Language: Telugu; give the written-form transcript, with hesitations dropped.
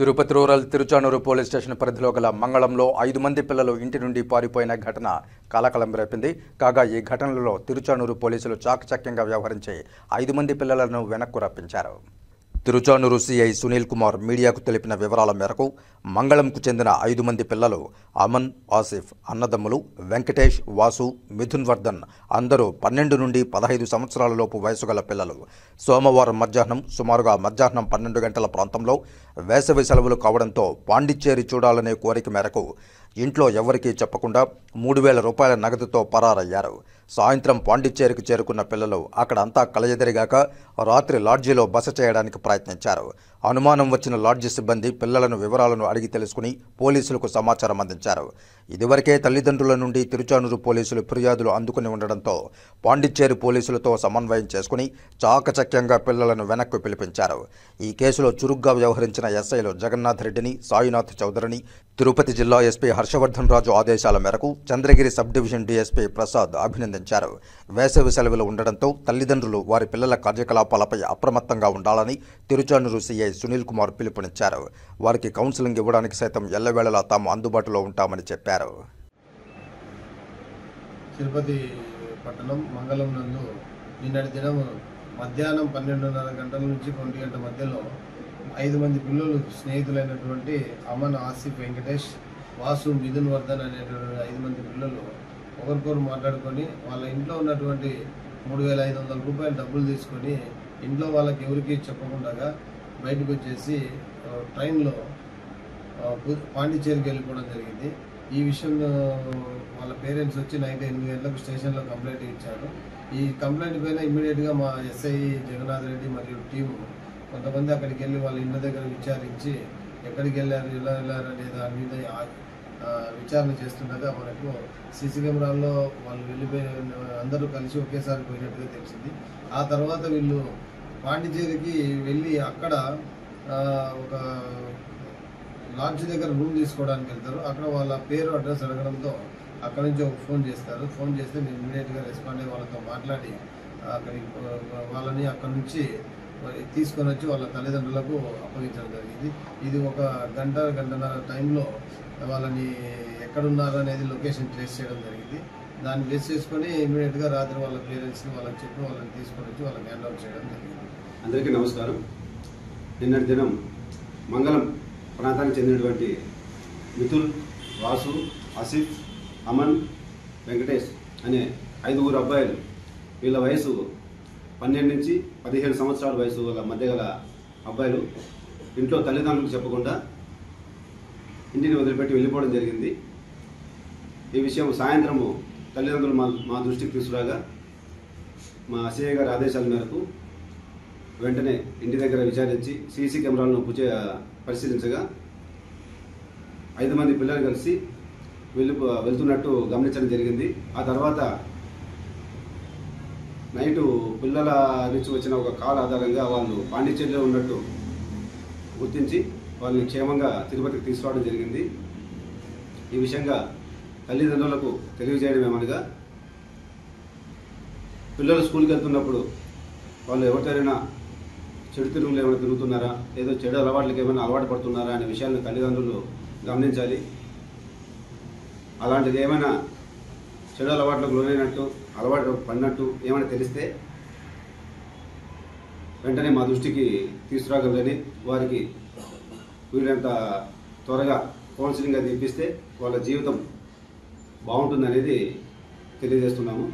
Tirupati rural Tiruchanur police station పరిధిలో గల మంగళంలో 5 మంది పిల్లలు ఇంటి నుండి పారిపోయిన ఘటన కలకలం రేపింది. కాగా ఈ ఘటనలో తిరుచానూరు పోలీసులు చాకచక్యంగా వ్యవహరించి 5 మంది పిల్లలను వెనక్కు రప్పించారు. తిరుచానూరు సిఐ సునీల్ కుమార్ మీడియాకు తెలిపిన వివరాల మేరకు మంగళంకు చెందిన 5 మంది పిల్లలు అమన్, ఆసిఫ్ అన్నదమ్ములు వెంకటేష్, వాసు, మిథున్ వర్ధన్ అందరూ 12 నుండి 15 సంవత్సరాల లోపు వయసు గల పిల్లలు. సోమవారం మధ్యాహ్నం సుమారుగా 12 గంటల ప్రాంతంలో వేసవి సెలవులు కావడంతో పాండిచ్చేరి చూడాలనే కోరిక మేరకు ఇంట్లో ఎవరికీ చెప్పకుండా 3,000 రూపాయల నగదుతో పరారయ్యారు. సాయంత్రం పాండిచ్చేరికి చేరుకున్న పిల్లలు అక్కడ అంతా కలయెదిరిగాక రాత్రి లాడ్జీలో బస చేయడానికి ప్రయత్నించారు. అనుమానం వచ్చిన లాడ్జీ సిబ్బంది పిల్లలను వివరాలను అడిగి తెలుసుకుని పోలీసులకు సమాచారం అందించారు. ఇదివరకే తల్లిదండ్రుల నుండి తిరుచానూరు పోలీసులు ఫిర్యాదులు అందుకుని ఉండడంతో పాండిచ్చేరి పోలీసులతో సమన్వయం చేసుకుని చాకచక్యంగా పిల్లలను వెనక్కు పిలిపించారు. ఈ కేసులో చురుగ్గా వ్యవహరించిన ఎస్ఐలు జగన్నాథ్ రెడ్డిని, సాయినాథ్ చౌదరిని తిరుపతి జిల్లా ఎస్పీ హర్షవర్ధన్ రాజు ఆదేశాల మేరకు Chandragiri sub division DSP Prasad అభినందించారు. వేసవి సెలవులు ఉండడంతో తల్లిదండ్రులు వారి పిల్లల కార్యకలాపాలపై అప్రమత్తంగా ఉండాలని తిరుచానూరు సిఐ సునీల్ కుమార్ పిలుపునిచ్చారు. వారికి కౌన్సిలింగ్ ఇవ్వడానికి సైతం ఎల్లవేళలా తాము అందుబాటులో ఉంటామని చెప్పారు. తిరుపతి పట్టణం మంగళం నందు నిన్నటి దినం మధ్యాహ్నం 12:30 గంటల నుంచి 1 గంట మధ్యలో 5 మంది పిల్లలు స్నేహితులైనటువంటి అమన్, ఆసిఫ్, వెంకటేష్, వాసు, మిథున్ వర్ధన్ అనేటువంటి 5 మంది పిల్లలు ఒకరికొకరు మాట్లాడుకొని వాళ్ళ ఇంట్లో ఉన్నటువంటి 3,500 రూపాయలు డబ్బులు తీసుకొని ఇంట్లో వాళ్ళకి ఎవరికి చెప్పకుండా బయటకు వచ్చేసి ట్రైన్లో పాండిచ్చేరికి వెళ్ళిపోవడం జరిగింది. ఈ విషయం వాళ్ళ పేరెంట్స్ వచ్చి నైట్ 8 గంటలకు స్టేషన్లో కంప్లైంట్ ఇచ్చారు. ఈ కంప్లైంట్ పైన ఇమ్మీడియట్గా మా ఎస్ఐ జగన్నాథ్ రెడ్డి మరియు టీము కొంతమంది అక్కడికి వెళ్ళి వాళ్ళ ఇంటి దగ్గర విచారించి ఎక్కడికి వెళ్ళారు, ఎలా వెళ్ళారు అనే దాని మీద విచారణ చేస్తుండగా మనకు సీసీ కెమెరాల్లో వాళ్ళు వెళ్ళిపోయి అందరూ కలిసి ఒకేసారి పోయినట్టుగా తెలిసింది. ఆ తర్వాత వీళ్ళు పాండిచ్చేరికి వెళ్ళి అక్కడ ఒక లాడ్జ్ దగ్గర రూమ్ తీసుకోవడానికి వెళ్తారు. అక్కడ వాళ్ళ పేరు, అడ్రస్ అడగడంతో అక్కడ నుంచి ఒక ఫోన్ చేస్తారు. ఫోన్ చేస్తే నేను ఇమీడియట్గా రెస్పాండ్ అయ్యి వాళ్ళతో మాట్లాడి అక్కడికి వాళ్ళని అక్కడి నుంచి తీసుకొని వచ్చి వాళ్ళ తల్లిదండ్రులకు అప్పగించడం జరిగింది. ఇది ఒక గంటన్నర టైంలో వాళ్ళని ఎక్కడున్నారు అనేది లొకేషన్ ట్రేస్ చేయడం జరిగింది. దాన్ని బేస్ చేసుకొని ఇమీడియట్గా రాత్రి వాళ్ళ పేరెంట్స్ని వాళ్ళకి చెప్పి వాళ్ళని తీసుకొని వచ్చి వాళ్ళకి హ్యాండ్ ఓవర్ చేయడం జరిగింది. అందరికీ నమస్కారం. నిన్నటి దినం మంగళం ప్రాంతానికి చెందినటువంటి మిథున్, వాసు, ఆసిఫ్, అమన్, వెంకటేష్ అనే 5 అబ్బాయిలు, వీళ్ళ వయసు 12 నుంచి 15 సంవత్సరాల వయసు మధ్య గల అబ్బాయిలు ఇంట్లో తల్లిదండ్రులకు చెప్పకుండా ఇంటిని వదిలిపెట్టి వెళ్ళిపోవడం జరిగింది. ఈ విషయం సాయంత్రము తల్లిదండ్రులు మా దృష్టికి తీసుకురాగా మా సిఐ గారి ఆదేశాల మేరకు వెంటనే ఇంటి దగ్గర విచారించి సీసీ కెమెరాలను పరిశీలించగా 5 మంది పిల్లలు కలిసి వెళ్తున్నట్టు గమనించడం జరిగింది. ఆ తర్వాత నైటు పిల్లల నుంచి వచ్చిన ఒక కాల్ ఆధారంగా వాళ్ళు పాండిచ్చేరిలో ఉన్నట్టు గుర్తించి వాళ్ళని క్షేమంగా తిరుపతికి తీసుకురావడం జరిగింది. ఈ విషయంగా తల్లిదండ్రులకు తెలియజేయడం ఏమనగా, పిల్లలు స్కూల్కి వెళ్తున్నప్పుడు వాళ్ళు ఎవరితోనైనా చెడు తిరుగులు ఏమైనా తిరుగుతున్నారా, ఏదో చెడు అలవాట్లకి ఏమైనా అలవాటు పడుతున్నారా అనే విషయాలను తల్లిదండ్రులు గమనించాలి. అలాంటిది ఏమైనా చెడు అలవాట్లకు లోనైనట్టు, అలవాటు పడినట్టు ఏమైనా తెలిస్తే వెంటనే మా దృష్టికి తీసుకురాగలని, వారికి వీళ్ళంత త్వరగా కౌన్సిలింగ్ అది ఇప్పిస్తే వాళ్ళ జీవితం బాగుంటుందనేది తెలియజేస్తున్నాము.